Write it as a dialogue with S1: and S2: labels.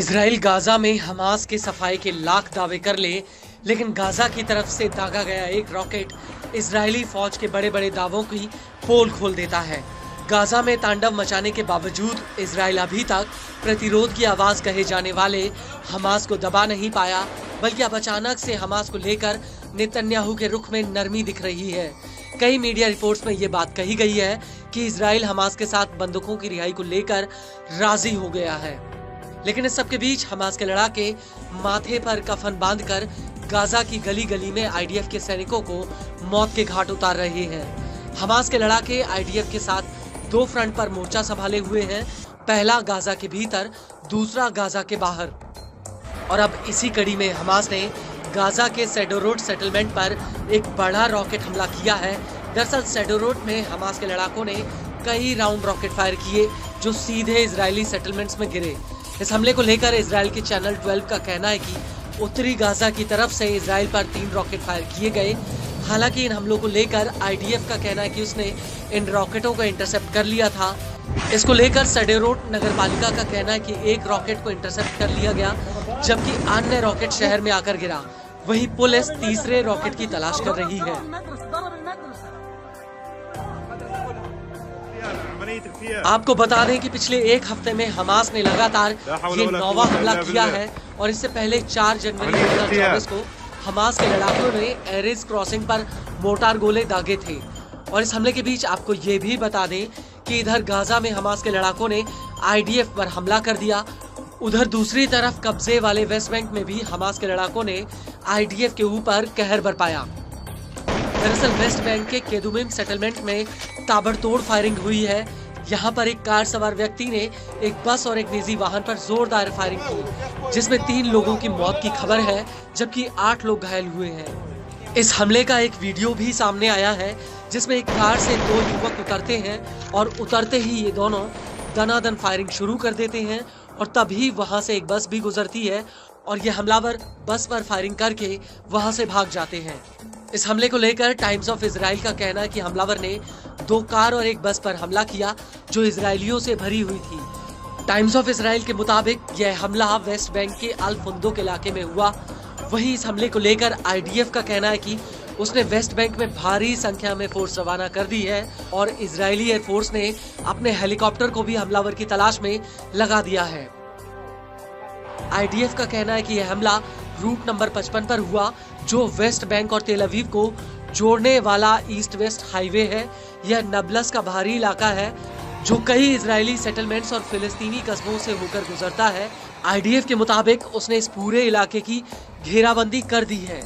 S1: Israel Gaza में Hamas के सफाई के लाख दावे कर ले, लेकिन गाजा की तरफ से दागा गया एक रॉकेट इजरायली फौज के बड़े बड़े दावों की पोल खोल देता है। गाजा में तांडव मचाने के बावजूद इजराइल अभी तक प्रतिरोध की आवाज कहे जाने वाले हमास को दबा नहीं पाया, बल्कि अब अचानक से हमास को लेकर नेतन्याहू के रुख में नरमी दिख रही है। कई मीडिया रिपोर्ट्स में ये बात कही गई है कि इजराइल हमास के साथ बंदूकों की रिहाई को लेकर राजी हो गया है, लेकिन इस सब के बीच हमास के लड़ाके माथे पर कफन बांधकर गाजा की गली गली में आईडीएफ के सैनिकों को मौत के घाट उतार रहे हैं। हमास के लड़ाके आईडीएफ के साथ दो फ्रंट पर मोर्चा संभाले हुए हैं, पहला गाजा के भीतर, दूसरा गाजा के बाहर। और अब इसी कड़ी में हमास ने गाजा के सेडोरोड सेटलमेंट पर एक बड़ा रॉकेट हमला किया है। दरअसल सेडोरोड में हमास के लड़ाकों ने कई राउंड रॉकेट फायर किए जो सीधे इजरायली सेटलमेंट्स में गिरे। इस हमले को लेकर इजराइल के चैनल 12 का कहना है कि उत्तरी गाजा की तरफ से इजराइल पर 3 रॉकेट फायर किए गए। हालांकि इन हमलों को लेकर आईडीएफ का कहना है कि उसने इन रॉकेटों को इंटरसेप्ट कर लिया था। इसको लेकर सेडोरोड नगर पालिका का कहना है कि एक रॉकेट को इंटरसेप्ट कर लिया गया, जबकि अन्य रॉकेट शहर में आकर गिरा। वहीं पुलिस तीसरे रॉकेट की तलाश कर रही है। आपको बता दें कि पिछले एक हफ्ते में हमास ने लगातार ये 9वां हमला किया है और इससे पहले 4 जनवरी 2024 को हमास के लड़ाकों ने एरेज क्रॉसिंग पर मोर्टार गोले दागे थे। और इस हमले के बीच आपको ये भी बता दें कि इधर गाजा में हमास के लड़ाकों ने आईडीएफ पर हमला कर दिया, उधर दूसरी तरफ कब्जे वाले वेस्ट बैंक में भी हमास के लड़ाकों ने आईडीएफ के ऊपर कहर बरपाया। दरअसल वेस्ट बैंक के केदुमिम सेटलमेंट में ताबड़तोड़ फायरिंग हुई है। यहाँ पर एक कार सवार व्यक्ति ने एक बस और एक निजी वाहन पर जोरदार फायरिंग की, जिसमें 3 लोगों की मौत की खबर है, जबकि 8 लोग घायल हुए हैं। इस हमले का एक वीडियो भी सामने आया है, जिसमें एक कार से 2 युवक उतरते हैं और उतरते ही ये दोनों दनादन फायरिंग शुरू कर देते हैं और तभी वहां से एक बस भी गुजरती है और ये हमलावर बस पर फायरिंग करके वहां से भाग जाते हैं। इस हमले को लेकर टाइम्स ऑफ इजराइल का कहना है कि हमलावर ने 2 कार और एक बस पर हमला किया जो इजरायलियों से भरी हुई थी। टाइम्स ऑफ इजराइल के मुताबिक यह हमला वेस्ट बैंक के अल फुंदुक इलाके में हुआ। वहीं इस हमले को लेकर आईडीएफ का कहना है कि उसने वेस्ट बैंक में भारी संख्या में फोर्स रवाना कर दी है और इजरायली एयरफोर्स ने अपने हेलीकॉप्टर को भी हमलावर की तलाश में लगा दिया है। आईडीएफ का कहना है कि यह हमला रूट नंबर 55 पर हुआ, जो वेस्ट बैंक और तेल अवीव को जोड़ने वाला ईस्ट वेस्ट हाईवे है। यह नबलस का बाहरी इलाका है जो कई इजरायली सेटलमेंट्स और फिलिस्तीनी कस्बों से होकर गुजरता है। आईडीएफ के मुताबिक उसने इस पूरे इलाके की घेराबंदी कर दी है।